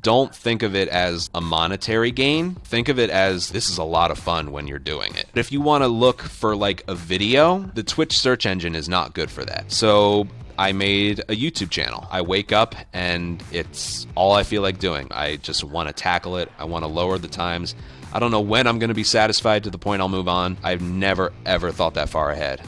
don't think of it as a monetary gain. Think of it as this is a lot of fun when you're doing it. If you want to look for like a video, the Twitch search engine is not good for that. So I made a YouTube channel. I wake up and it's all I feel like doing. I just want to tackle it. I want to lower the times. I don't know when I'm going to be satisfied to the point I'll move on. I've never, ever thought that far ahead.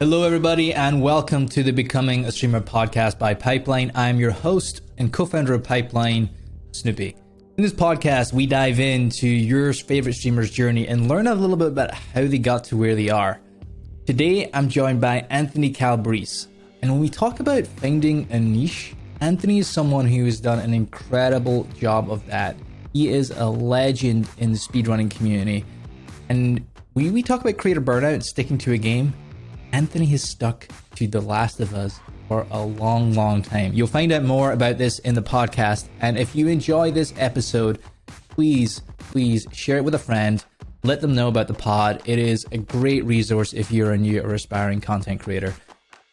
Hello, everybody, and welcome to the Becoming a Streamer podcast by Pipeline. I'm your host and co-founder of Pipeline, Snoopy. In this podcast, we dive into your favorite streamer's journey and learn a little bit about how they got to where they are. Today, I'm joined by Anthony Calabrese. And when we talk about finding a niche, Anthony is someone who has done an incredible job of that. He is a legend in the speedrunning community. And when we talk about creator burnout and sticking to a game, Anthony has stuck to The Last of Us for a long, long time. You'll find out more about this in the podcast. And if you enjoy this episode, please share it with a friend. Let them know about the pod. It is a great resource if you're a new or aspiring content creator.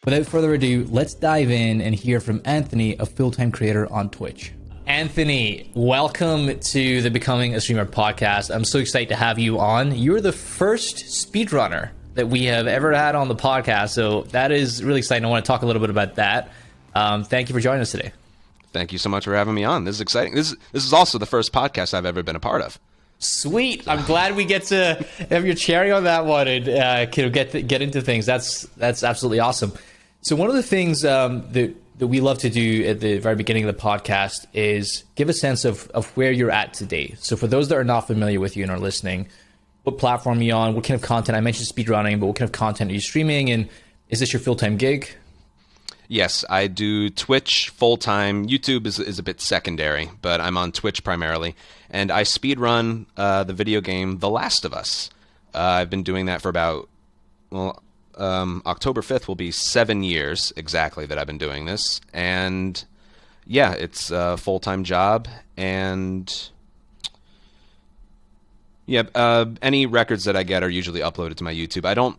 Without further ado, let's dive in and hear from Anthony, a full-time creator on Twitch. Anthony, welcome to the Becoming a Streamer podcast. I'm so excited to have you on. You're the first speedrunner that we have ever had on the podcast, so that is really exciting. I want to talk a little bit about that. Thank you for joining us today. Thank you so much for having me on. This is exciting. This is also the first podcast I've ever been a part of. Sweet. I'm glad we get to have your cherry on that one and get into things. That's absolutely awesome. So one of the things that we love to do at the very beginning of the podcast is give a sense of where you're at today. So for those that are not familiar with you and are listening, what platform are you on? What kind of content? I mentioned speedrunning, but what kind of content are you streaming? And is this your full-time gig? Yes, I do Twitch full-time. YouTube is a bit secondary, but I'm on Twitch primarily. And I speedrun the video game The Last of Us. I've been doing that for about, October 5th will be 7 years exactly that I've been doing this. And yeah, it's a full-time job. And yeah, any records that I get are usually uploaded to my YouTube. I don't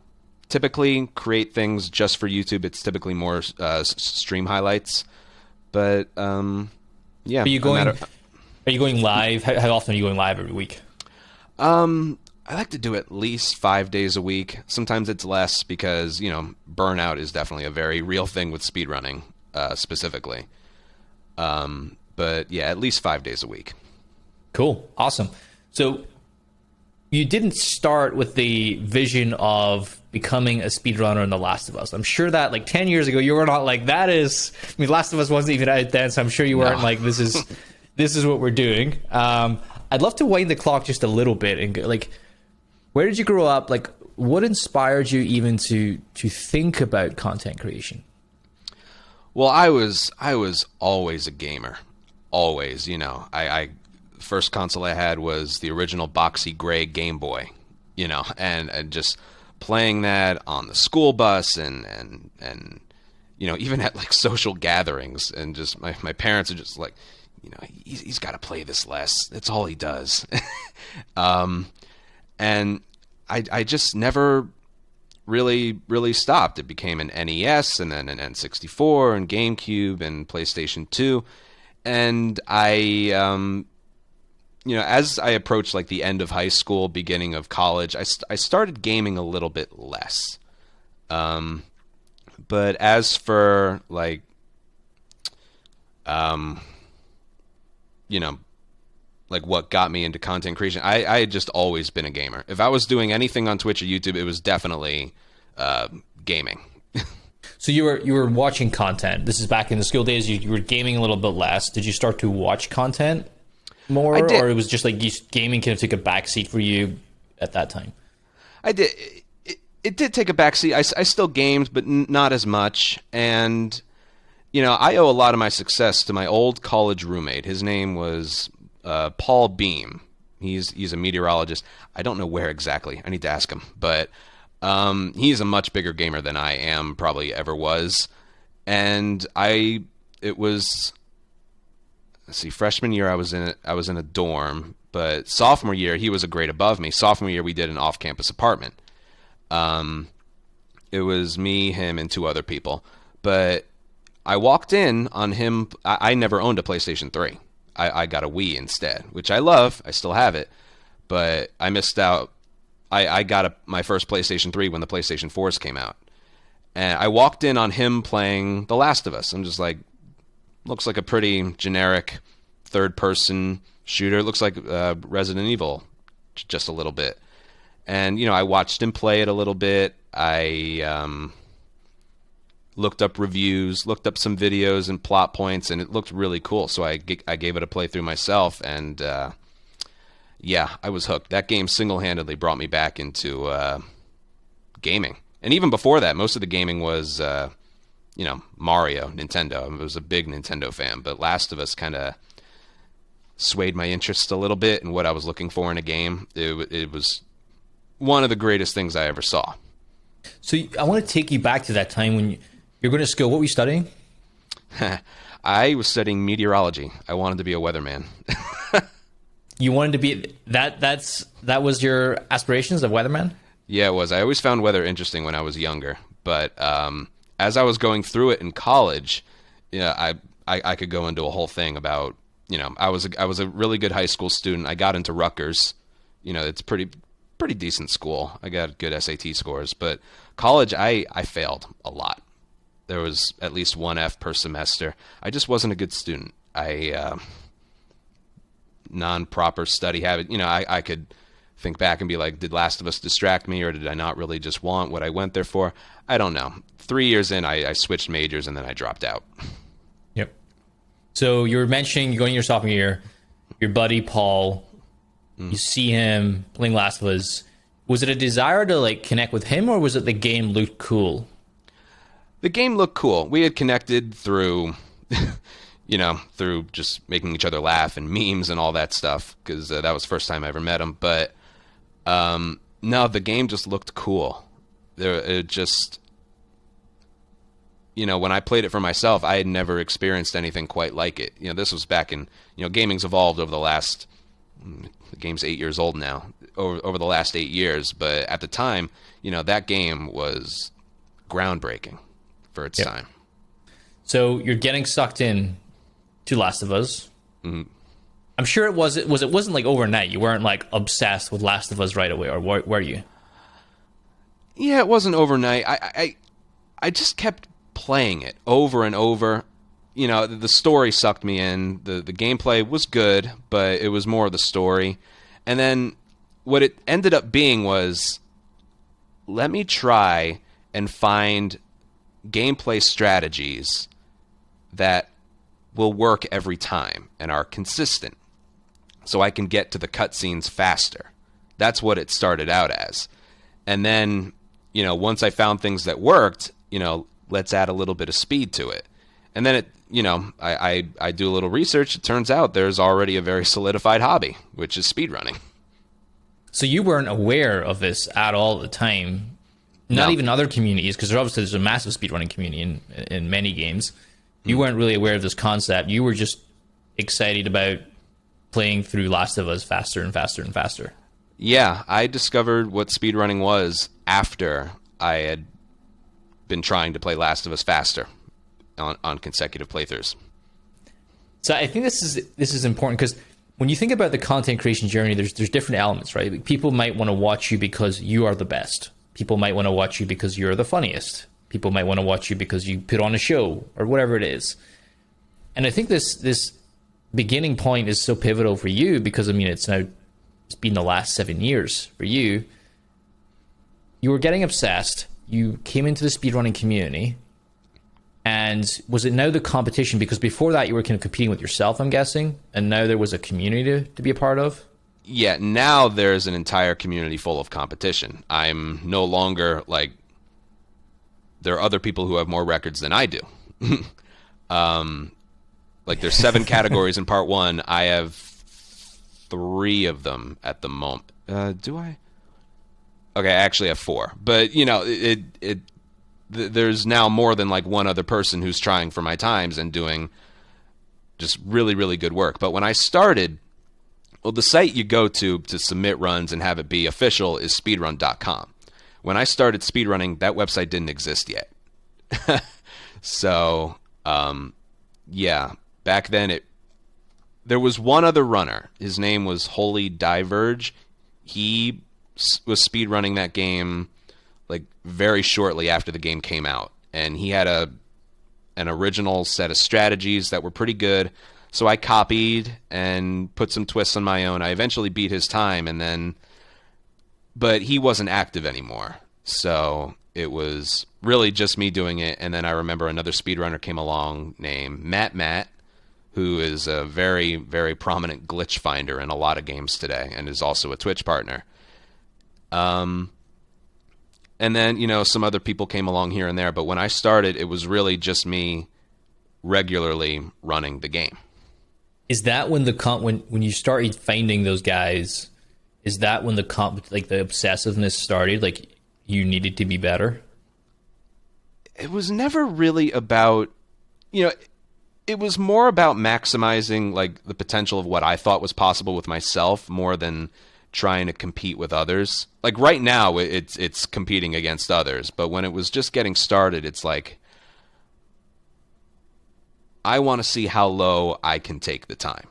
typically create things just for YouTube. It's typically more stream highlights. But yeah. Are you going live? How often are you going live every week? I like to do at least 5 days a week. Sometimes it's less because, burnout is definitely a very real thing with speedrunning specifically. But yeah, at least 5 days a week. Cool. Awesome. So you didn't start with the vision of becoming a speedrunner in The Last of Us. I'm sure that like 10 years ago, you were not like, Last of Us wasn't even out then, so I'm sure you weren't like, this is what we're doing. I'd love to wind the clock just a little bit and go, like, where did you grow up? Like, what inspired you even to think about content creation? Well, I was always a gamer. Always, I first console I had was the original boxy gray Game Boy, and just playing that on the school bus and even at like social gatherings, and just my parents are just like, he's got to play this less. That's all he does. And I just never really stopped. It became an NES and then an N64 and GameCube and PlayStation 2. And I, as I approached like the end of high school, beginning of college, I started gaming a little bit less. But as for like, like what got me into content creation, I had just always been a gamer. If I was doing anything on Twitch or YouTube, it was definitely gaming. So you were watching content. This is back in the school days. You were gaming a little bit less. Did you start to watch content more, or it was just like gaming kind of took a backseat for you at that time? I did. It did take a backseat. I still gamed, but not as much. And I owe a lot of my success to my old college roommate. His name was Paul Beam. He's a meteorologist. I don't know where exactly. I need to ask him. But he's a much bigger gamer than I am, probably ever was. And it was, let's see, freshman year I was in a dorm, but sophomore year he was a grade above me. Sophomore year we did an off-campus apartment. It was me, him, and two other people. But I walked in on him. I never owned a PlayStation 3. I got a Wii instead, which I love. I still have it, but I missed out. I got my first PlayStation 3 when the PlayStation 4s came out. And I walked in on him playing The Last of Us. I'm just like, looks like a pretty generic third-person shooter. It looks like Resident Evil just a little bit. And, I watched him play it a little bit. I looked up reviews, looked up some videos and plot points, and it looked really cool. So I gave it a playthrough myself, and I was hooked. That game single-handedly brought me back into gaming. And even before that, most of the gaming was, Mario, Nintendo. I was a big Nintendo fan, but Last of Us kind of swayed my interest a little bit in what I was looking for in a game. It was one of the greatest things I ever saw. So I want to take you back to that time when you're going to school. What were you studying? I was studying meteorology. I wanted to be a weatherman. You wanted to be that? That was your aspirations of weatherman? Yeah, it was. I always found weather interesting when I was younger, but as I was going through it in college, I could go into a whole thing about, I was a really good high school student. I got into Rutgers. It's pretty decent school. I got good SAT scores, but college I failed a lot. There was at least one F per semester. I just wasn't a good student. Non-proper study habit. I could think back and be like, did Last of Us distract me, or did I not really just want what I went there for? I don't know. 3 years in, I switched majors, and then I dropped out. Yep. So you were mentioning you're going your sophomore year, your buddy Paul, you see him playing Last of Us. Was it a desire to connect with him, or was it the game looked cool? The game looked cool. We had connected through, through just making each other laugh and memes and all that stuff, because that was the first time I ever met him. But no, the game just looked cool. It just, when I played it for myself, I had never experienced anything quite like it. This was back in, gaming's evolved over the last, the game's 8 years old now, over the last 8 years. But at the time, that game was groundbreaking for its time. So you're getting sucked in to Last of Us. Mm-hmm. I'm sure it wasn't like overnight. You weren't obsessed with Last of Us right away, or were you? Yeah, it wasn't overnight. I just kept playing it over and over. The story sucked me in. The gameplay was good, but it was more the story. And then what it ended up being was, let me try and find gameplay strategies that will work every time and are consistent, so I can get to the cutscenes faster. That's what it started out as. And then, once I found things that worked, let's add a little bit of speed to it. And then it, I do a little research. It turns out there's already a very solidified hobby, which is speedrunning. So you weren't aware of this at all at the time? Not even other communities, because there's a massive speedrunning community in many games. You weren't really aware of this concept. You were just excited about playing through Last of Us faster and faster and faster. Yeah, I discovered what speedrunning was after I had been trying to play Last of Us faster on consecutive playthroughs. So I think this is important, because when you think about the content creation journey, there's different elements, right? People might want to watch you because you are the best. People might want to watch you because you're the funniest. People might want to watch you because you put on a show or whatever it is. And I think this beginning point is so pivotal for you, because it's been the last 7 years for you. You were getting obsessed. You came into the speedrunning community. And was it now the competition? Because before that, you were kind of competing with yourself, I'm guessing. And now there was a community to be a part of? Yeah, now there's an entire community full of competition. I'm no longer there are other people who have more records than I do. There's 7 categories in part 1. I have 3 of them at the moment. Do I? Okay, I actually have 4. But, there's now more than one other person who's trying for my times and doing just really, really good work. But when I started, the site you go to submit runs and have it be official is speedrun.com. When I started speedrunning, that website didn't exist yet. So, yeah, back then there was one other runner. His name was Holy Diverge. He was speedrunning that game like very shortly after the game came out, and he had an original set of strategies that were pretty good. So I copied and put some twists on my own. I eventually beat his time, but he wasn't active anymore. So it was really just me doing it. And then I remember another speedrunner came along named Matt, who is a very, very prominent glitch finder in a lot of games today and is also a Twitch partner. And then, some other people came along here and there. But when I started, it was really just me regularly running the game. Is that when when you started finding those guys, is that when the obsessiveness started? Like, you needed to be better? It was never really about, it was more about maximizing like the potential of what I thought was possible with myself more than trying to compete with others. Like right now it's competing against others, but when it was just getting started, it's like I want to see how low I can take the time.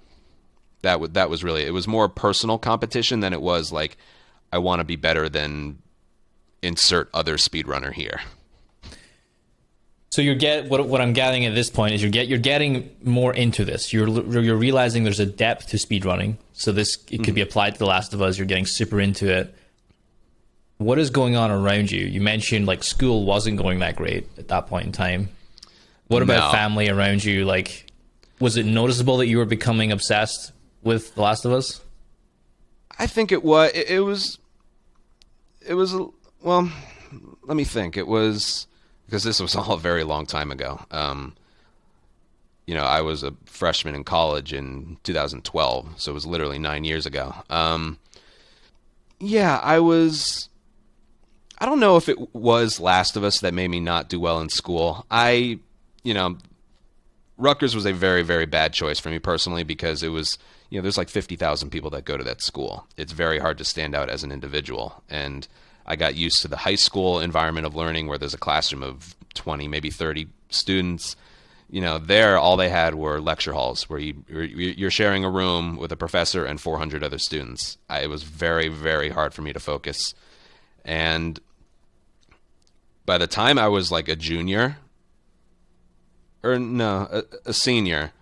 That was really, it was more personal competition than it was like I want to be better than insert other speedrunner here. So what I'm gathering at this point is you're getting more into this. You're realizing there's a depth to speedrunning. So it could be applied to The Last of Us. You're getting super into it. What is going on around you? You mentioned like school wasn't going that great at that point in time. What about family around you? Like, was it noticeable that you were becoming obsessed with The Last of Us? I think it was. It was. Well, let me think. It was, because this was all a very long time ago. I was a freshman in college in 2012, so it was literally 9 years ago. Yeah, I don't know if it was Last of Us that made me not do well in school. Rutgers was a very, very bad choice for me personally because it was, there's like 50,000 people that go to that school. It's very hard to stand out as an individual. And I got used to the high school environment of learning where there's a classroom of 20, maybe 30 students. There, all they had were lecture halls where you're sharing a room with a professor and 400 other students. It was very, very hard for me to focus. And by the time I was like a junior, a senior,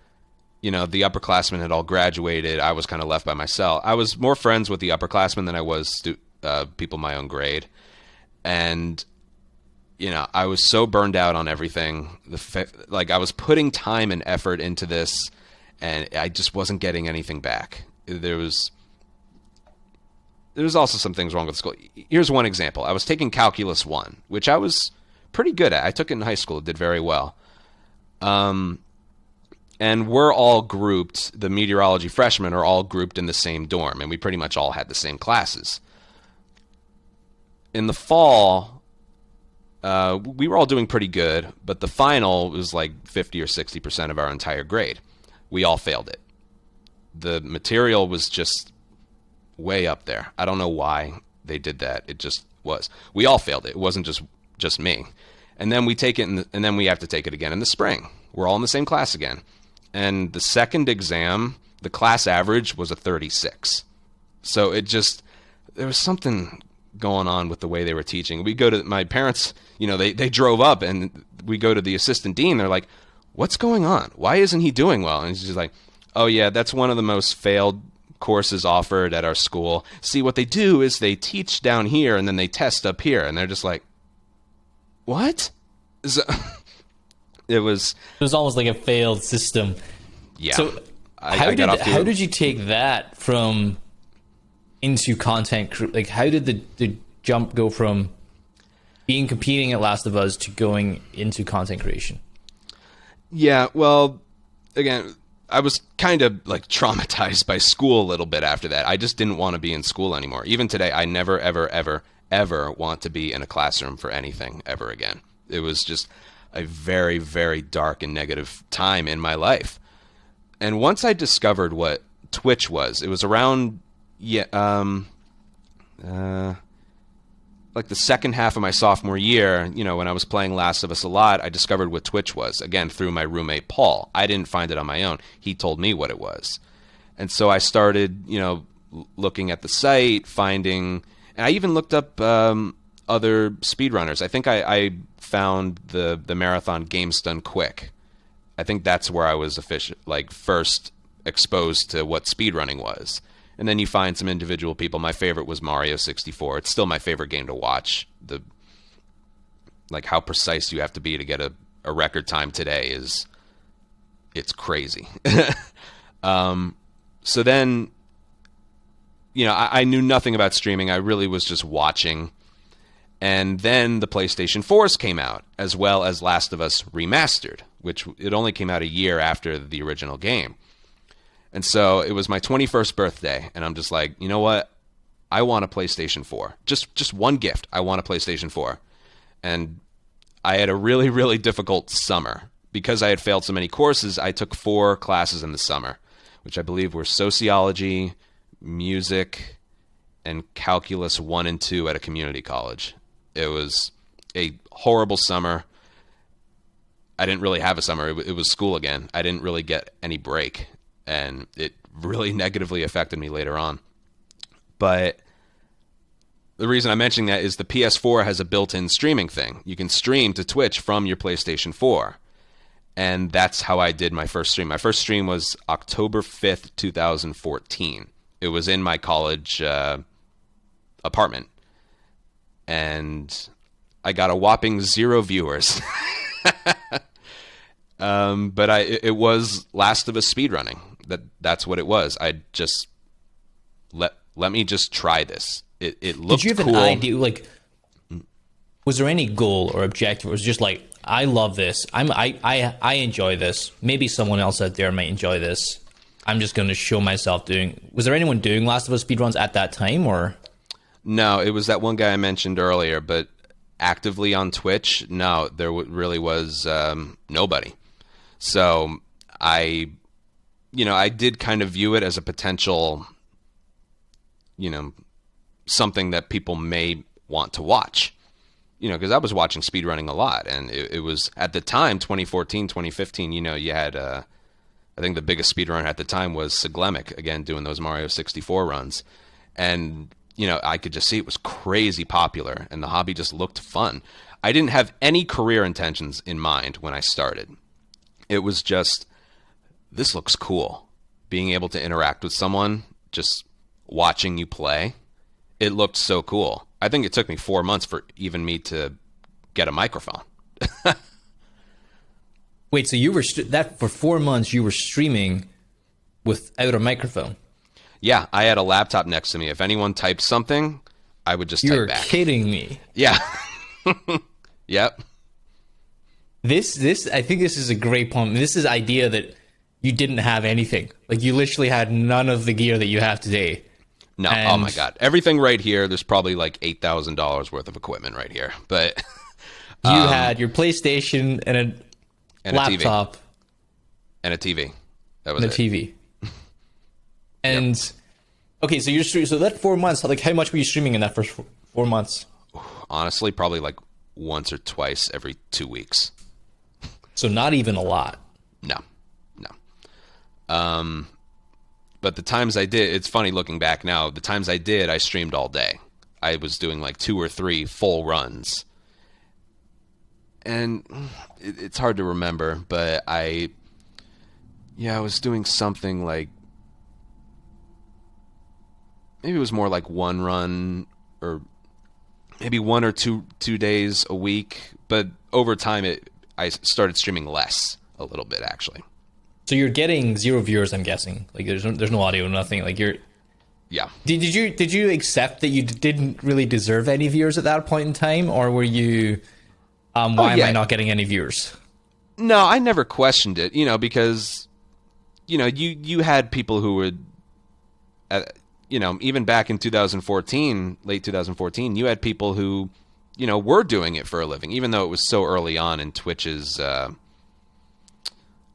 the upperclassmen had all graduated. I was kind of left by myself. I was more friends with the upperclassmen than I was people my own grade. And, I was so burned out on everything. I was putting time and effort into this, and I just wasn't getting anything back. There was also some things wrong with school. Here's one example. I was taking Calculus 1, which I was pretty good at. I took it in high school, did very well. And we're all grouped, the meteorology freshmen are all grouped in the same dorm, and we pretty much all had the same classes. In the fall, we were all doing pretty good, but the final was like 50 or 60% of our entire grade. We all failed it. The material was just way up there. I don't know why they did that. It just was. We all failed it. It wasn't just me. And then we take it, and then we have to take it again in the spring. We're all in the same class again. And the second exam, the class average was a 36. So there was something going on with the way they were teaching. We go to my parents, they drove up, and we go to the assistant dean. They're like, what's going on? Why isn't he doing well? And she's like, oh yeah, that's one of the most failed courses offered at our school. See, what they do is they teach down here and then they test up here. And they're just like, what? So, it was almost like a failed system. Yeah. So how did you take that from into content? Like, how did the jump go from competing at Last of Us to going into content creation? Yeah, well, again, I was kind of like traumatized by school a little bit after that. I just didn't want to be in school anymore. Even today, I never, ever, ever, ever want to be in a classroom for anything ever again. It was just a very, very dark and negative time in my life. And once I discovered what Twitch was, it was around like the second half of my sophomore year, when I was playing Last of Us a lot, I discovered what Twitch was, again, through my roommate, Paul. I didn't find it on my own. He told me what it was. And so I started, looking at the site, finding, and I even looked up other speedrunners. I think I found the marathon Games Done Quick. I think that's where I was first exposed to what speedrunning was. And then you find some individual people. My favorite was Mario 64. It's still my favorite game to watch. How precise you have to be to get a record time today it's crazy. So then, I knew nothing about streaming. I really was just watching. And then the PlayStation 4s came out, as well as Last of Us Remastered, which it only came out a year after the original game. And so it was my 21st birthday, and I'm just like, you know what? I want a PlayStation 4. Just one gift. I want a PlayStation 4. And I had a really, really difficult summer. Because I had failed so many courses, I took 4 classes in the summer, which I believe were sociology, music, and calculus 1 and 2 at a community college. It was a horrible summer. I didn't really have a summer. It was school again. I didn't really get any break, and it really negatively affected me later on. But the reason I'm mentioning that is the PS4 has a built-in streaming thing. You can stream to Twitch from your PlayStation 4. And that's how I did my first stream. My first stream was October 5th, 2014. It was in my college apartment. And I got a whopping 0 viewers. But it was Last of Us speedrunning. That's what it was. I just let me just try this. It looked cool. Did you have an idea? Was there any goal or objective? It was just like, I love this. I enjoy this. Maybe someone else out there might enjoy this. I'm just going to show myself doing. Was there anyone doing Last of Us speedruns at that time, or? No, it was that one guy I mentioned earlier. But actively on Twitch, no, there really was nobody. So I did kind of view it as a potential, something that people may want to watch. Because I was watching speedrunning a lot, and it was, at the time, 2014, 2015, you had, I think the biggest speedrunner at the time was Siglemic, again, doing those Mario 64 runs. And, I could just see it was crazy popular, and the hobby just looked fun. I didn't have any career intentions in mind when I started. It was just, this looks cool. Being able to interact with someone, just watching you play, it looked so cool. I think it took me 4 months for even me to get a microphone. Wait, so you were for 4 months you were streaming without a microphone? Yeah, I had a laptop next to me. If anyone typed something, I would just type back. You're kidding me. Yeah. Yep. This I think this is a great point. This is idea that you didn't have anything. Like, you literally had none of the gear that you have today. No, oh my God. Everything right here, there's probably like $8,000 worth of equipment right here. But you had your PlayStation and a laptop. And a TV. That was it. And a TV. And, yep. Okay, so so that 4 months, like, how much were you streaming in that first 4 months? Honestly, probably like once or twice every 2 weeks. So not even a lot. No. But the times I did, it's funny looking back now, the times I did, I streamed all day. I was doing like 2 or 3 full runs. And it's hard to remember, but I was doing something like, maybe it was more like 1 run, or maybe 1 or 2 days a week. But over time, I started streaming less a little bit, actually. So you're getting 0 viewers, I'm guessing. Like, there's no audio, nothing. Like, you're. Yeah. Did you accept that you didn't really deserve any viewers at that point in time, or were you? Why am I not getting any viewers? No, I never questioned it. Because you had people who would, even back in 2014, late 2014, you had people who, were doing it for a living, even though it was so early on in Twitch's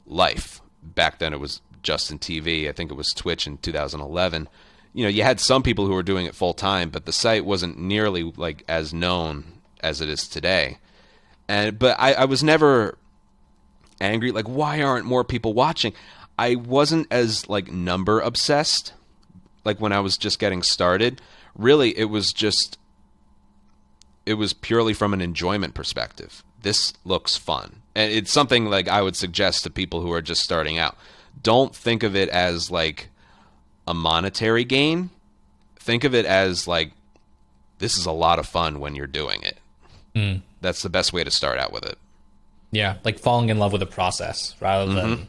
life. Back then it was Justin TV. I think it was Twitch in 2011. You had some people who were doing it full time, but the site wasn't nearly like as known as it is today. But I was never angry, like, why aren't more people watching? I wasn't as like number obsessed like when I was just getting started. Really, it was purely from an enjoyment perspective. This looks fun. And it's something like I would suggest to people who are just starting out. Don't think of it as like a monetary gain. Think of it as like, this is a lot of fun when you're doing it. That's the best way to start out with it. Yeah, like falling in love with the process rather than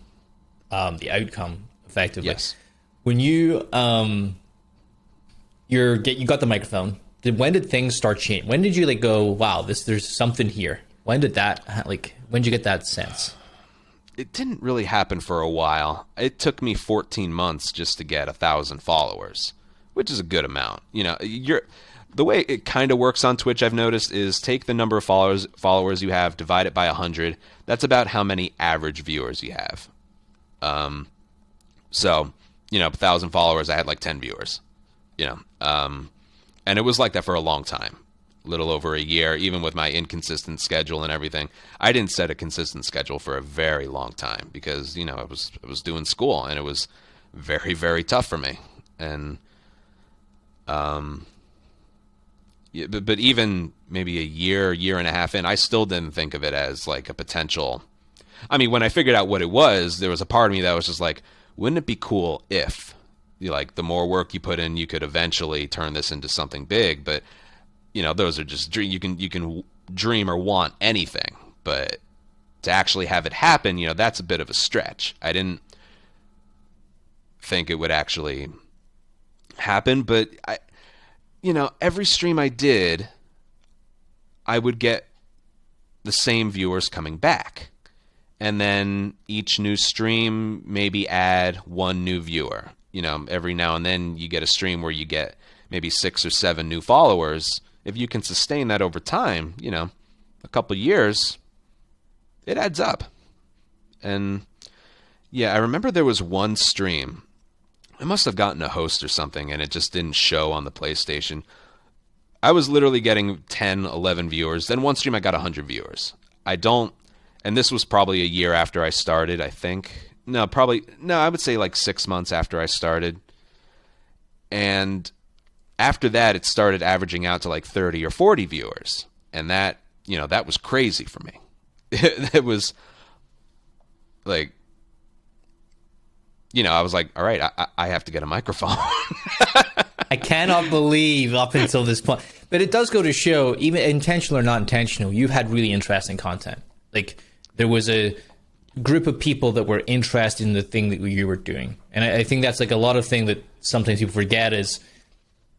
the outcome, effectively. Yes. When you you got the microphone, when did things start changing? When did you like go, wow, there's something here? When did you get that sense? It didn't really happen for a while. It took me 14 months just to get 1,000 followers, which is a good amount. You know, the way it kind of works on Twitch, I've noticed, is take the number of followers you have, divide it by 100. That's about how many average viewers you have. So, 1,000 followers, I had like 10 viewers. And it was like that for a long time, a little over a year, even with my inconsistent schedule and everything. I didn't set a consistent schedule for a very long time because, I was doing school and it was very, very tough for me. And, but even maybe a year and a half in, I still didn't think of it as like a potential. I mean, when I figured out what it was, there was a part of me that was just like, wouldn't it be cool if, like, the more work you put in, you could eventually turn this into something big? But, those are just you can dream or want anything, but to actually have it happen, that's a bit of a stretch. I didn't think it would actually happen, but every stream I did, I would get the same viewers coming back. And then each new stream maybe add one new viewer. Every now and then you get a stream where you get maybe 6 or 7 new followers. If you can sustain that over time, a couple of years, it adds up. And yeah, I remember there was one stream. I must have gotten a host or something, and it just didn't show on the PlayStation. I was literally getting 10, 11 viewers. Then one stream I got 100 viewers. And this was probably a year after I started, I think. No, I would say like 6 months after I started. And after that, it started averaging out to like 30 or 40 viewers. And that was crazy for me. It was like, I was like, all right, I have to get a microphone. I cannot believe up until this point. But it does go to show, even intentional or not intentional, you've had really interesting content. Like, there was a group of people that were interested in the thing that you were doing. And I think that's like a lot of thing that sometimes people forget is,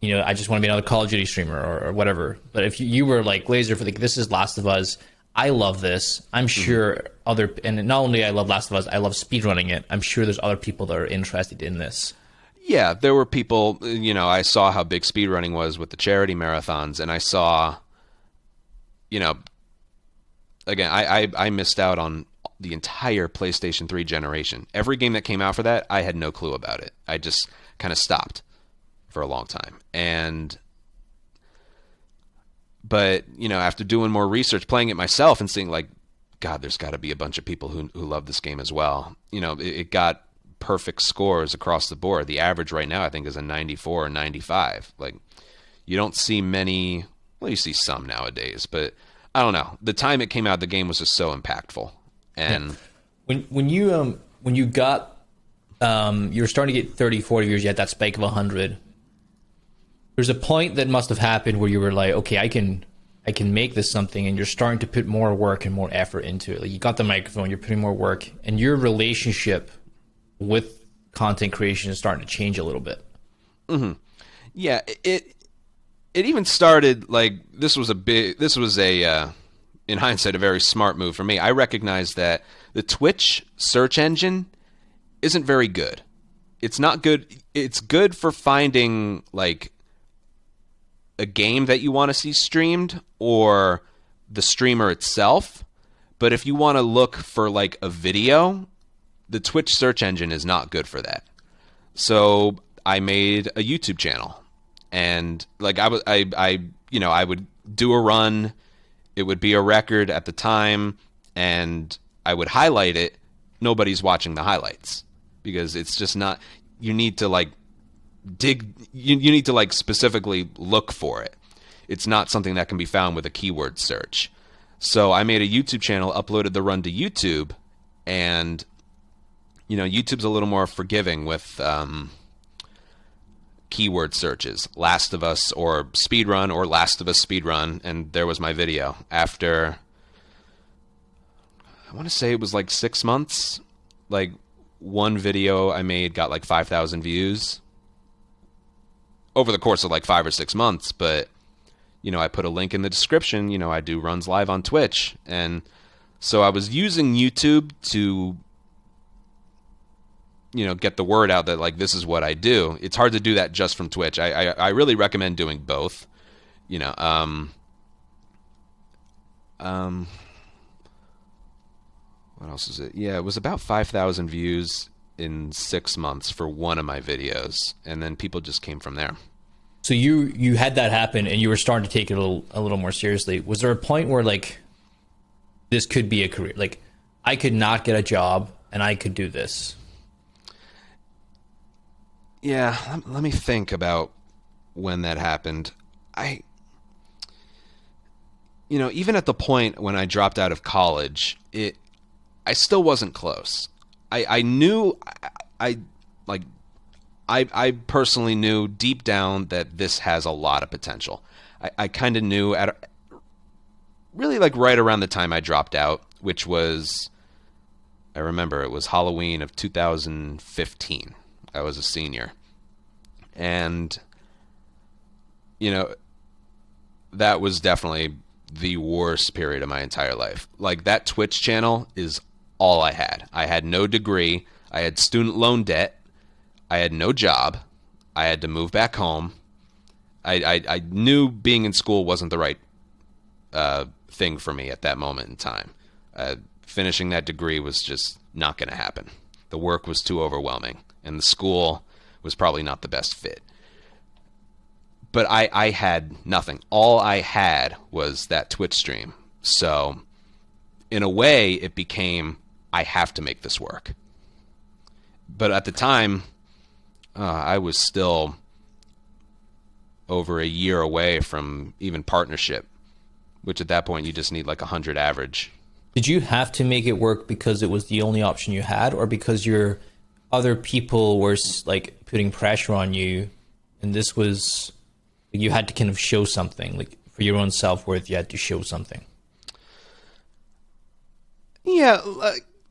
I just want to be another Call of Duty streamer or whatever. But if you were like laser for this is Last of Us, I love this. I'm sure and not only I love Last of Us, I love speedrunning it. I'm sure there's other people that are interested in this. Yeah, there were people, I saw how big speedrunning was with the charity marathons, and I saw, again, I missed out on the entire PlayStation 3 generation. Every game that came out for that, I had no clue about it. I just kind of stopped for a long time. But, after doing more research, playing it myself and seeing like, God, there's got to be a bunch of people who love this game as well. It got perfect scores across the board. The average right now, I think, is a 94 or 95. Like, you don't see many, well, you see some nowadays, but I don't know. The time it came out, the game was just so impactful. And when you got you were starting to get 30, 40 views, you had that spike of 100. There's a point that must have happened where you were like, okay, I can make this something, and you're starting to put more work and more effort into it. Like, you got the microphone, you're putting more work, and your relationship with content creation is starting to change a little bit. Mm-hmm. Yeah, it even started like this was a in hindsight, a very smart move for me. I recognized that the Twitch search engine isn't very good. It's not good. It's good for finding like a game that you want to see streamed or the streamer itself. But if you want to look for like a video, the Twitch search engine is not good for that. So I made a YouTube channel, and like I would do a run. It would be a record at the time, and I would highlight it. Nobody's watching the highlights because it's just not. You need to like dig. You need to like specifically look for it. It's not something that can be found with a keyword search. So I made a YouTube channel, uploaded the run to YouTube, and YouTube's a little more forgiving with keyword searches. Last of Us or Speedrun or Last of Us Speedrun, and there was my video. After, I want to say it was like 6 months, like one video I made got like 5,000 views over the course of like 5 or 6 months, but I put a link in the description. I do runs live on Twitch. And so I was using YouTube to, get the word out that, like, this is what I do. It's hard to do that just from Twitch. I really recommend doing both. What else is it? Yeah, it was about 5,000 views in 6 months for one of my videos. And then people just came from there. So you had that happen and you were starting to take it a little more seriously. Was there a point where, like, this could be a career? Like, I could not get a job and I could do this. Yeah, let me think about when that happened. Even at the point when I dropped out of college, I still wasn't close. I knew, I personally knew deep down that this has a lot of potential. I kind of knew really like right around the time I dropped out, which was, I remember it was Halloween of 2015. I was a senior. And, that was definitely the worst period of my entire life. Like, that Twitch channel is all I had. I had no degree. I had student loan debt. I had no job. I had to move back home. I knew being in school wasn't the right thing for me at that moment in time. Finishing that degree was just not going to happen. The work was too overwhelming, and the school was probably not the best fit. But I had nothing. All I had was that Twitch stream. So, in a way, it became, I have to make this work. But at the time, I was still over a year away from even partnership, which at that point you just need like 100 average. Did you have to make it work because it was the only option you had, or because your other people were like putting pressure on you, and this was, you had to kind of show something, like for your own self-worth, you had to show something? Yeah,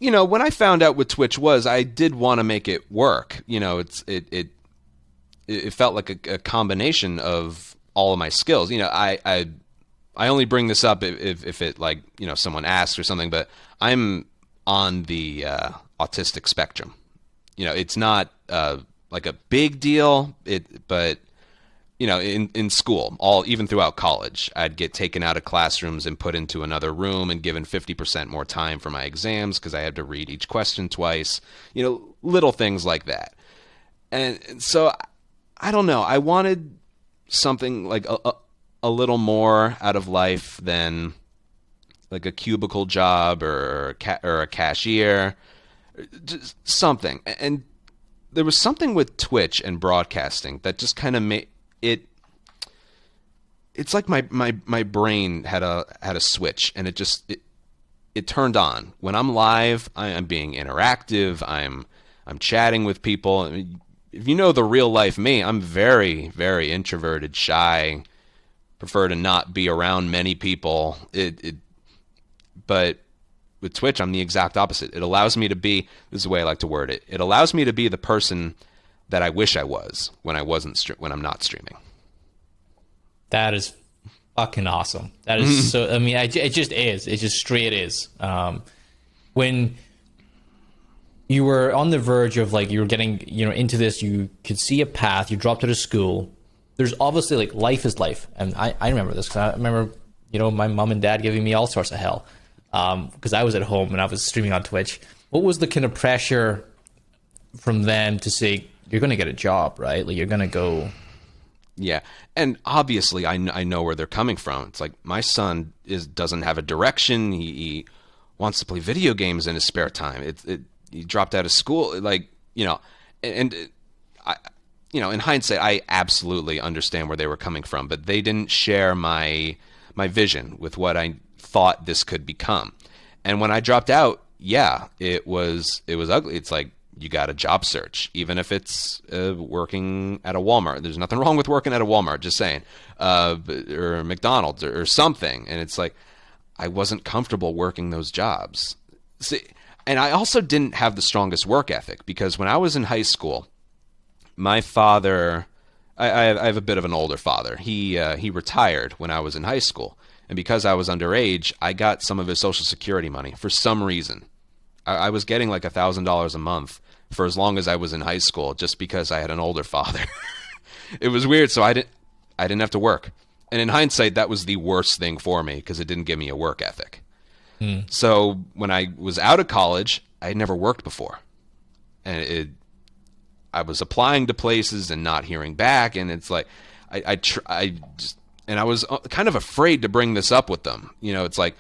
when I found out what Twitch was, I did want to make it work. It felt like a combination of all of my skills. I only bring this up if it, like, someone asks or something, but I'm on the autistic spectrum. It's not like a big deal, but in school, even throughout college, I'd get taken out of classrooms and put into another room and given 50% more time for my exams because I had to read each question twice, little things like that. And so, I don't know, I wanted something like a little more out of life than like a cubicle job or a cashier, just something. And there was something with Twitch and broadcasting that just kind of made it. It's like my brain had a switch, and it turned on. When I'm live, I'm being interactive. I'm chatting with people. I mean, if you know the real life me, I'm very, very introverted, shy, prefer to not be around many people. But with Twitch, I'm the exact opposite. It allows me to be, this is the way I like to word it, it allows me to be the person that I wish I was when when I'm not streaming. That is fucking awesome. That is so, I mean, it just is. It just straight is. When you were on the verge of, like, you were getting, into this, you could see a path, you dropped out of school. There's obviously, like, life is life. And I remember this, because I remember, my mom and dad giving me all sorts of hell. Because I was at home and I was streaming on Twitch. What was the kind of pressure from them to say, you're going to get a job, right? Like, you're going to go. Yeah. And obviously I know where they're coming from. It's like, my son doesn't have a direction. He wants to play video games in his spare time. He dropped out of school. Like, you know, and I, you know, in hindsight, I absolutely understand where they were coming from, but they didn't share my vision with what I thought this could become. And when I dropped out, yeah, it was ugly. It's like, you got a job search, even if it's working at a Walmart. There's nothing wrong with working at a Walmart, just saying, or McDonald's or something. And it's like, I wasn't comfortable working those jobs. See, and I also didn't have the strongest work ethic, because when I was in high school, my father, I have a bit of an older father. He retired when I was in high school. And because I was underage, I got some of his Social Security money for some reason. I was getting like $1,000 a month for as long as I was in high school, just because I had an older father. It was weird, so I didn't have to work. And in hindsight, that was the worst thing for me, because it didn't give me a work ethic. So when I was out of college, I had never worked before. And I was applying to places and not hearing back, and it's like and I was kind of afraid to bring this up with them. You know, it's like,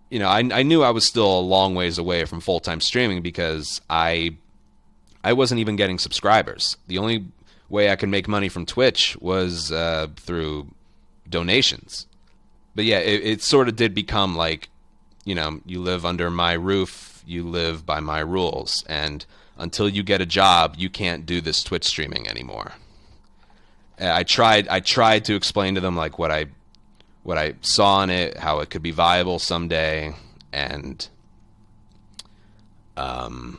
you know, I knew I was still a long ways away from full-time streaming, because I wasn't even getting subscribers. The only way I could make money from Twitch was through donations. But yeah, it sort of did become like, you know, you live under my roof, you live by my rules, and until you get a job, you can't do this Twitch streaming anymore. I tried to explain to them like what I saw in it, how it could be viable someday, and having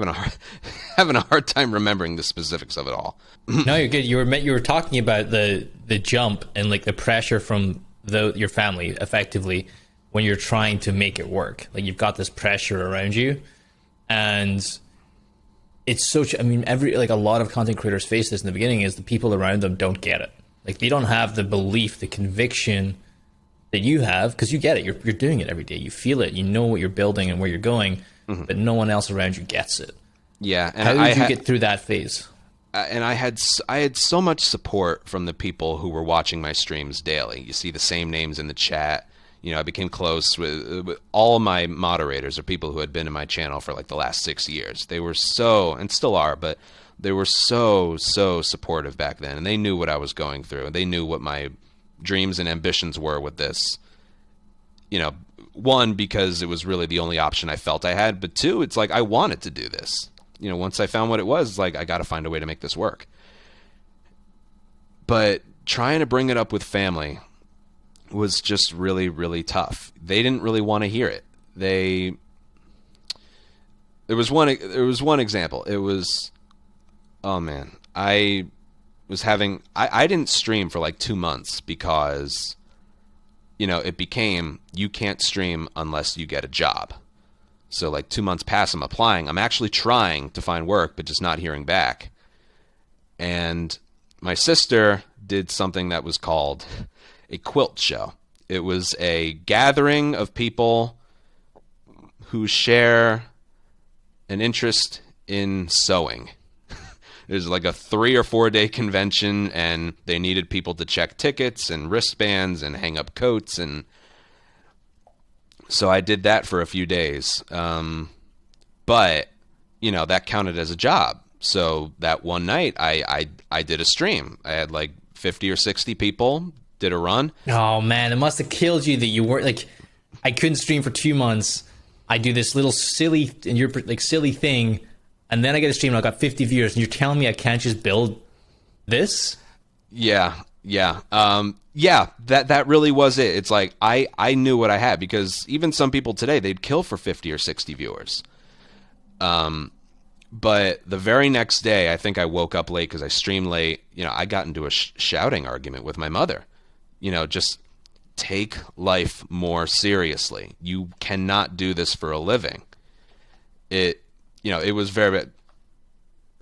a hard time remembering the specifics of it all. No, you're good. You were talking about the jump and like the pressure from your family, effectively, when you're trying to make it work. Like, you've got this pressure around you, and it's so. I mean, a lot of content creators face this in the beginning, is the people around them don't get it. Like, they don't have the belief, the conviction that you have, because you get it. You're doing it every day. You feel it. You know what you're building and where you're going, but no one else around you gets it. Yeah. And how did you get through that phase? And I had so much support from the people who were watching my streams daily. You see the same names in the chat. You know, I became close with all my moderators, or people who had been in my channel for like the last 6 years. They were so, and still are, but they were so supportive back then, and they knew what I was going through. They knew what my dreams and ambitions were with this. You know, one, because it was really the only option I felt I had, but two, it's like I wanted to do this. You know, once I found what it was, like, I got to find a way to make this work. But trying to bring it up with family was just really tough. They didn't really want to hear it. There was one example. It was, oh man, I didn't stream for like 2 months, because, you know, it became, you can't stream unless you get a job. So like 2 months pass, I'm applying. I'm actually trying to find work, but just not hearing back. And my sister did something that was called a quilt show. It was a gathering of people who share an interest in sewing. It was like a 3 or 4 day convention, and they needed people to check tickets and wristbands and hang up coats, and so I did that for a few days. But, you know, that counted as a job. So that one night I did a stream. I had like 50 or 60 people, did a run. Oh man, it must have killed you that you weren't like, I couldn't stream for 2 months. I do this little silly, and you're like silly thing, and then I get a stream and I got 50 viewers, and you're telling me I can't just build this? Yeah. That really was it. It's like I knew what I had, because even some people today, they'd kill for 50 or 60 viewers. But the very next day, I think I woke up late because I streamed late. You know, I got into a shouting argument with my mother. You know, just take life more seriously. You cannot do this for a living. You know, it was very.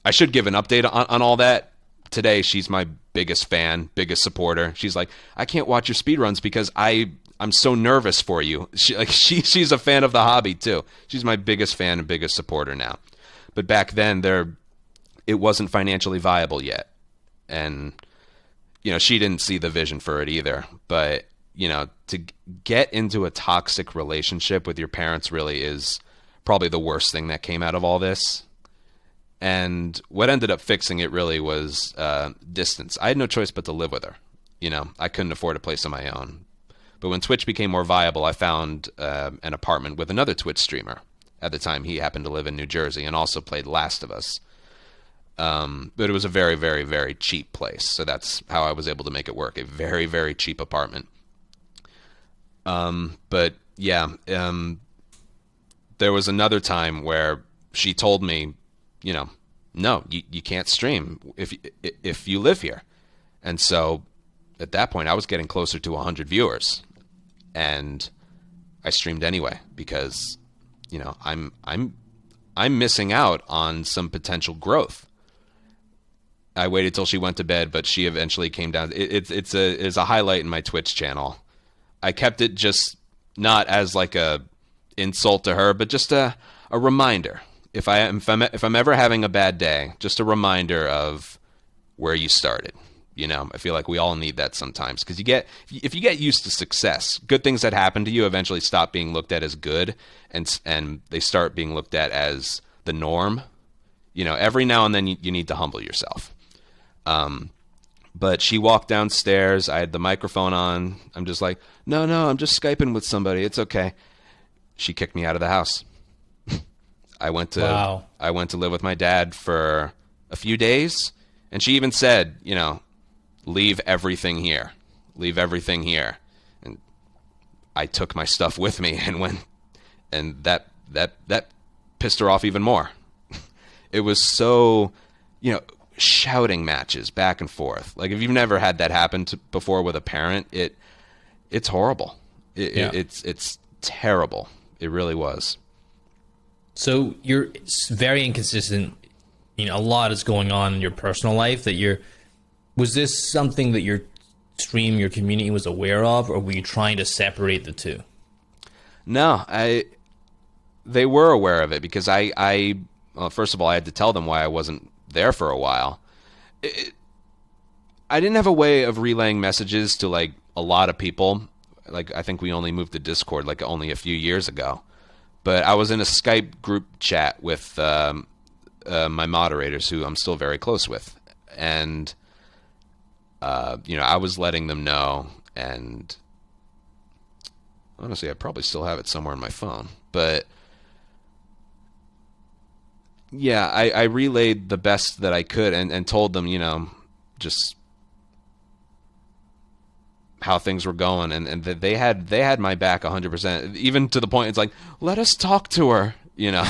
I should give an update on all that. Today, she's my biggest fan, biggest supporter. She's like, I can't watch your speedruns because I'm so nervous for you. She's a fan of the hobby too. She's my biggest fan and biggest supporter now. But back then, it wasn't financially viable yet, and you know, she didn't see the vision for it either. But you know, to get into a toxic relationship with your parents really is probably the worst thing that came out of all this. And what ended up fixing it really was distance. I had no choice but to live with her. You know, I couldn't afford a place on my own. But when Twitch became more viable, I found an apartment with another Twitch streamer. At the time, he happened to live in New Jersey and also played Last of Us. But it was a very, very, very cheap place. So that's how I was able to make it work. A very, very cheap apartment. But yeah, there was another time where she told me, you know, no, you can't stream if you live here. And so at that point, I was getting closer to 100 viewers, and I streamed anyway because, you know, I'm missing out on some potential growth. I waited till she went to bed, but she eventually came down. It's a highlight in my Twitch channel. I kept it just not as like a insult to her, but just a reminder. If I'm ever having a bad day, just a reminder of where you started. You know, I feel like we all need that sometimes, because if you get used to success, good things that happen to you eventually stop being looked at as good, and they start being looked at as the norm. You know, every now and then you need to humble yourself. But she walked downstairs. I had the microphone on. I'm just like, no, I'm just Skyping with somebody. It's okay. She kicked me out of the house. I went to live with my dad for a few days, and she even said, you know, leave everything here. Leave everything here. And I took my stuff with me and went, and that pissed her off even more. It was so, you know, shouting matches back and forth. Like, if you've never had that happen before with a parent, it's horrible. It's terrible. It really was. So you're very inconsistent. You know, a lot is going on in your personal life was this something that your community was aware of, or were you trying to separate the two? No, they were aware of it, because well, first of all, I had to tell them why I wasn't there for a while. I didn't have a way of relaying messages to like a lot of people. Like, I think we only moved to Discord like only a few years ago. But I was in a Skype group chat with my moderators, who I'm still very close with. And, you know, I was letting them know. And honestly, I probably still have it somewhere on my phone. But yeah, I relayed the best that I could and told them, you know, just how things were going, and they had my back 100%, even to the point it's like, let us talk to her, you know.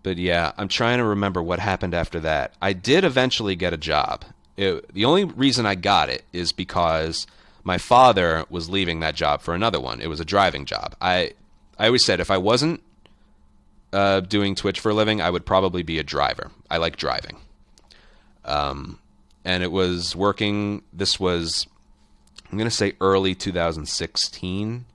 But yeah, I'm trying to remember what happened after that. I did eventually get a job. The only reason I got it is because my father was leaving that job for another one. It was a driving job. I always said if I wasn't doing Twitch for a living, I would probably be a driver. I like driving. And it was working. This was, I'm going to say, early 2016.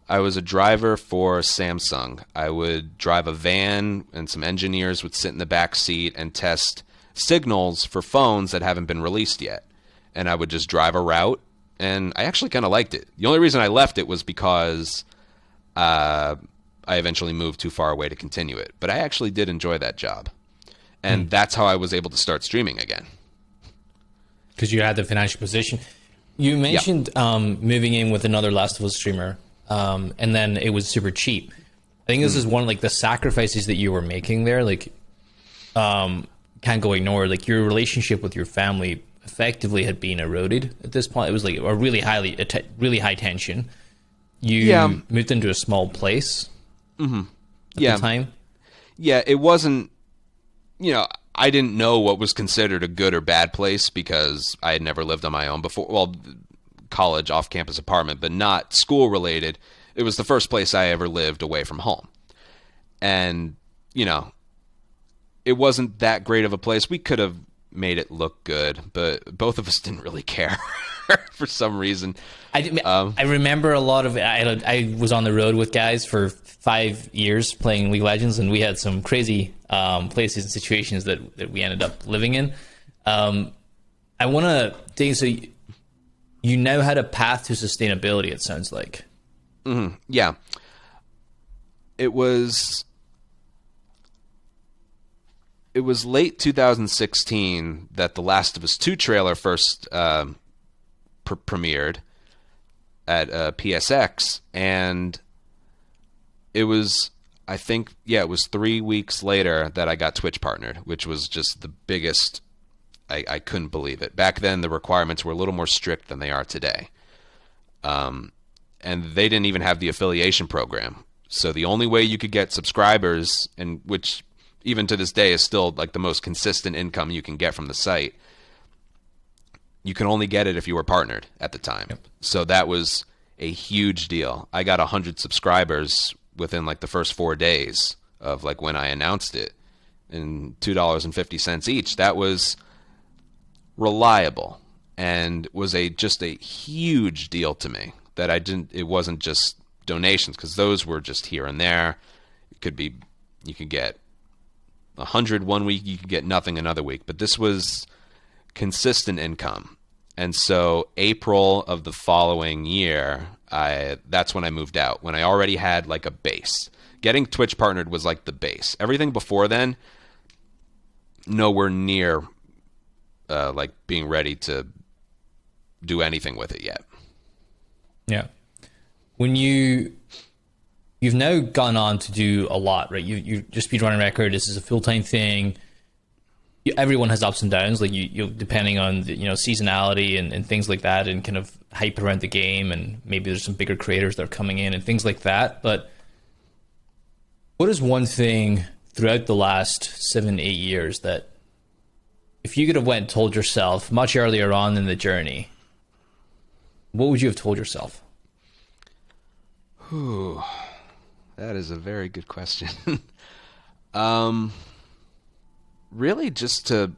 I was a driver for Samsung. I would drive a van, and some engineers would sit in the back seat and test signals for phones that haven't been released yet. And I would just drive a route, and I actually kind of liked it. The only reason I left it was because I eventually moved too far away to continue it. But I actually did enjoy that job. And that's how I was able to start streaming again. Because you had the financial position. You mentioned moving in with another Last of Us streamer, and then it was super cheap. I think this is one of like the sacrifices that you were making there. Like, can't go ignore. Like, your relationship with your family effectively had been eroded at this point. It was like a really high tension. You moved into a small place. Mm-hmm. At the time. Yeah, it wasn't. You know, I didn't know what was considered a good or bad place because I had never lived on my own before. Well, college, off-campus apartment, but not school-related. It was the first place I ever lived away from home. And, you know, it wasn't that great of a place. We could have made it look good, but both of us didn't really care for some reason. I remember a lot of it. I was on the road with guys for 5 years playing League of Legends, and we had some crazy places and situations that we ended up living in. I want to think, so you now had a path to sustainability, it sounds like. Yeah. It was late 2016 that the Last of Us 2 trailer first premiered at PSX, and it was, I think, it was 3 weeks later that I got Twitch partnered, which was just the biggest. I couldn't believe it. Back then, the requirements were a little more strict than they are today. And they didn't even have the affiliation program. So the only way you could get subscribers, and which even to this day is still like the most consistent income you can get from the site, you can only get it if you were partnered at the time. Yep. So that was a huge deal. I got 100 subscribers within like the first 4 days of like when I announced it, and $2.50 each. That was reliable and was just a huge deal to me. That it wasn't just donations, because those were just here and there. It could be, you could get 100 one week, you could get nothing another week, but this was consistent income. And so April of the following year, that's when I moved out, when I already had like a base. Getting Twitch partnered was like the base. Everything before then, nowhere near like being ready to do anything with it yet. Yeah. When you've now gone on to do a lot, right? Your speedrunning record, this is a full-time thing. Everyone has ups and downs, like you depending on the, seasonality and things like that, and kind of hype around the game, and maybe there's some bigger creators that are coming in and things like that. But what is one thing throughout the last 7-8 years that if you could have went and told yourself much earlier on in the journey, what would you have told yourself? Ooh, that is a very good question. Really just to,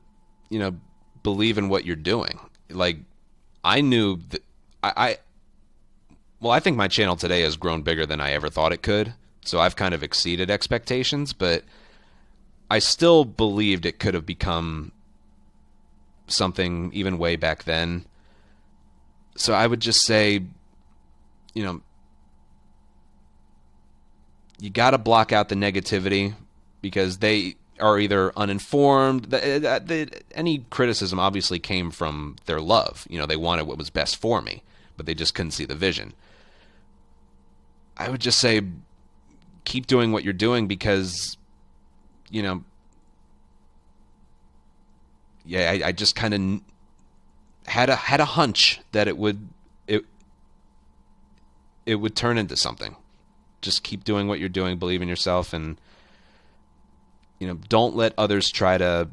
believe in what you're doing. Like, I knew that I think my channel today has grown bigger than I ever thought it could. So I've kind of exceeded expectations, but I still believed it could have become something even way back then. So I would just say, you got to block out the negativity, because they are either uninformed. Any criticism obviously came from their love. They wanted what was best for me, but they just couldn't see the vision. I would just say, keep doing what you're doing, because, I just kind of had a hunch that it would turn into something. Just keep doing what you're doing, believe in yourself, and don't let others try to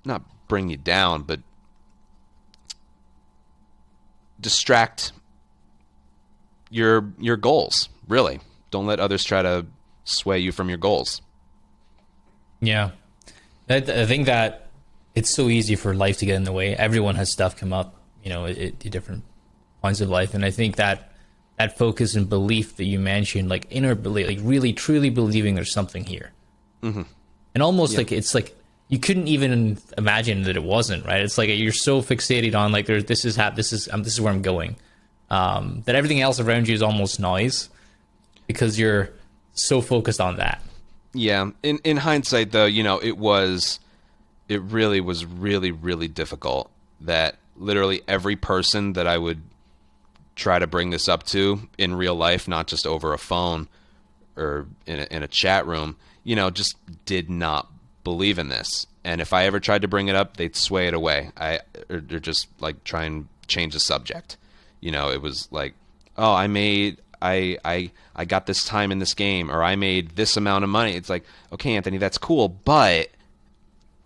not bring you down, but distract your goals. Really, don't let others try to sway you from your goals. Yeah, I think that it's so easy for life to get in the way. Everyone has stuff come up, at different points of life, and I think that focus and belief that you mentioned, like inner belief, like really truly believing there's something here. Mm-hmm. And almost like it's like you couldn't even imagine that it wasn't, right? It's like you're so fixated on like this is where I'm going, that everything else around you is almost noise, because you're so focused on that. Yeah. In hindsight, though, it really was really, really difficult. That literally every person that I would try to bring this up to in real life, not just over a phone or in a chat room, just did not believe in this. And if I ever tried to bring it up, they'd sway it away. Or just like try and change the subject. It was like, oh, I got this time in this game, or I made this amount of money. It's like, okay, Anthony, that's cool, but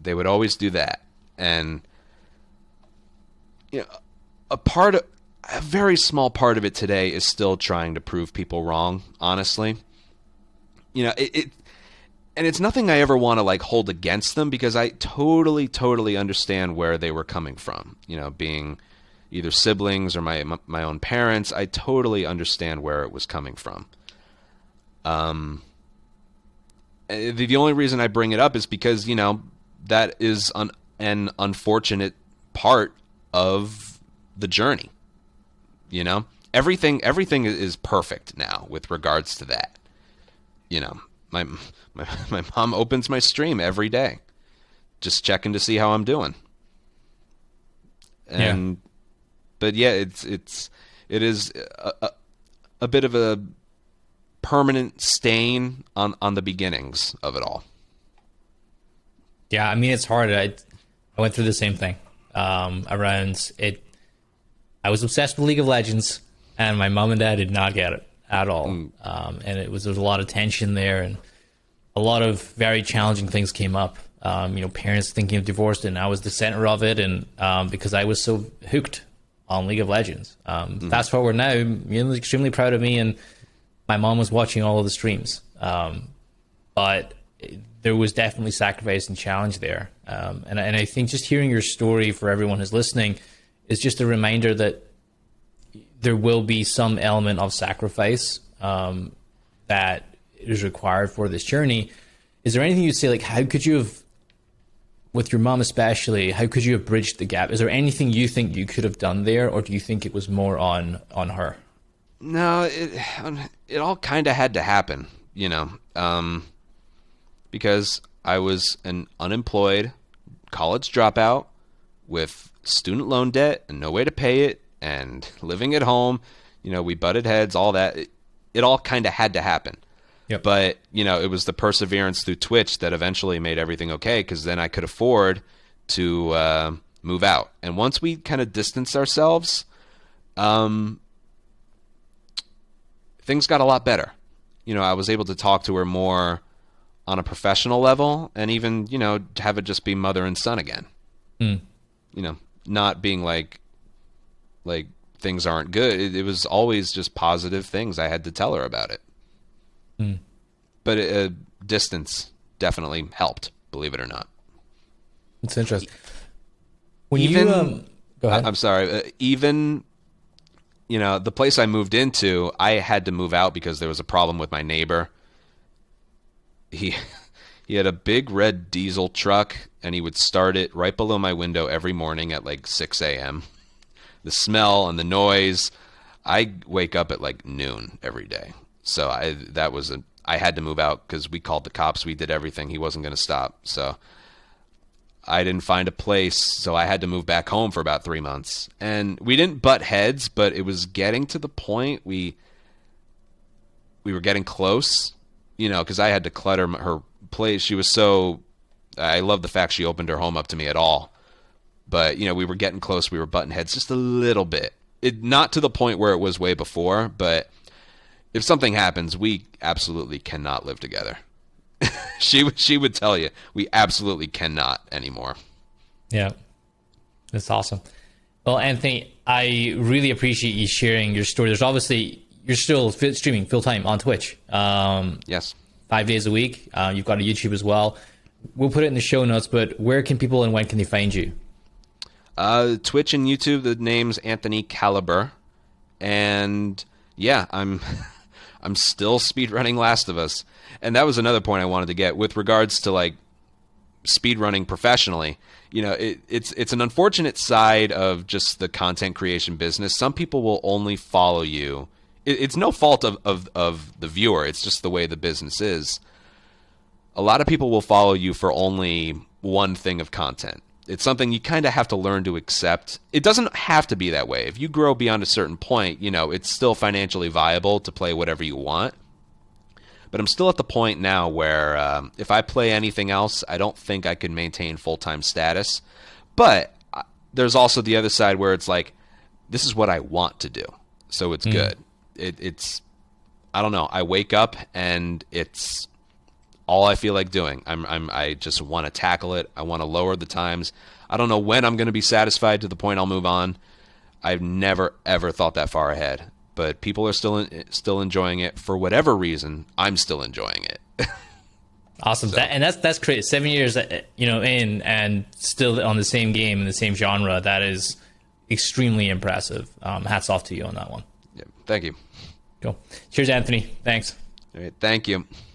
they would always do that. And a very small part of it today is still trying to prove people wrong, honestly. And it's nothing I ever want to like hold against them, because I totally understand where they were coming from. Being either siblings or my own parents, I totally understand where it was coming from. The only reason I bring it up is because, that is an unfortunate part of the journey. everything is perfect now with regards to that. You know, my mom opens my stream every day, just checking to see how I'm doing. And but yeah, it is a bit of a permanent stain on the beginnings of it all. Yeah, I mean, it's hard. I went through the same thing around it. I was obsessed with League of Legends, and my mom and dad did not get it at all. And there was a lot of tension there, and a lot of very challenging things came up. Parents thinking of divorce, and I was the center of it, and because I was so hooked on League of Legends. Fast forward now, extremely proud of me, and my mom was watching all of the streams. But there was definitely sacrifice and challenge there. And I think just hearing your story for everyone who's listening is just a reminder that there will be some element of sacrifice that is required for this journey. Is there anything you'd say, like, how could you have, with your mom especially, how could you have bridged the gap? Is there anything you think you could have done there, or do you think it was more on her? No, it all kind of had to happen, because I was an unemployed college dropout with student loan debt and no way to pay it and living at home. We butted heads, all that. It all kind of had to happen. Yep. But, it was the perseverance through Twitch that eventually made everything okay, because then I could afford to move out. And once we kind of distanced ourselves, things got a lot better. I was able to talk to her more on a professional level, and even, have it just be mother and son again. Not being like things aren't good. It was always just positive things. I had to tell her about it. But distance definitely helped, believe it or not. It's interesting. Go ahead. I'm sorry. Even, the place I moved into, I had to move out because there was a problem with my neighbor. He had a big red diesel truck, and he would start it right below my window every morning at like 6 a.m. The smell and the noise. I wake up at like noon every day. So I had to move out because we called the cops. We did everything. He wasn't going to stop. So I didn't find a place. So I had to move back home for about 3 months. And we didn't butt heads, but it was getting to the point we were getting close, because I had to clutter her place. She was I love the fact she opened her home up to me at all. But, we were getting close. We were butting heads just a little bit. Not to the point where it was way before, but if something happens, we absolutely cannot live together. She would tell you, we absolutely cannot anymore. Yeah, that's awesome. Well, Anthony, I really appreciate you sharing your story. There's obviously, you're still streaming full-time on Twitch. Yes. 5 days a week. You've got a YouTube as well. We'll put it in the show notes, but where can people and when can they find you? Twitch and YouTube, the name's Anthony Calabrese. And yeah, I'm still speedrunning Last of Us. And that was another point I wanted to get with regards to like speedrunning professionally. It's an unfortunate side of just the content creation business. Some people will only follow you. It's no fault of the viewer. It's just the way the business is. A lot of people will follow you for only one thing of content. It's something you kind of have to learn to accept. It doesn't have to be that way. If you grow beyond a certain point, it's still financially viable to play whatever you want. But I'm still at the point now where if I play anything else, I don't think I could maintain full-time status. But there's also the other side where it's like, this is what I want to do. So it's good. It's I don't know. I wake up and it's all I feel like doing. I just want to tackle it. I want to lower the times. I don't know when I'm going to be satisfied to the point I'll move on. I've never ever thought that far ahead. But people are still enjoying it for whatever reason. I'm still enjoying it. Awesome. So. That's great. 7 years, in and still on the same game in the same genre. That is extremely impressive. Hats off to you on that one. Yeah, thank you. Cool. Cheers, Anthony. Thanks. All right, thank you.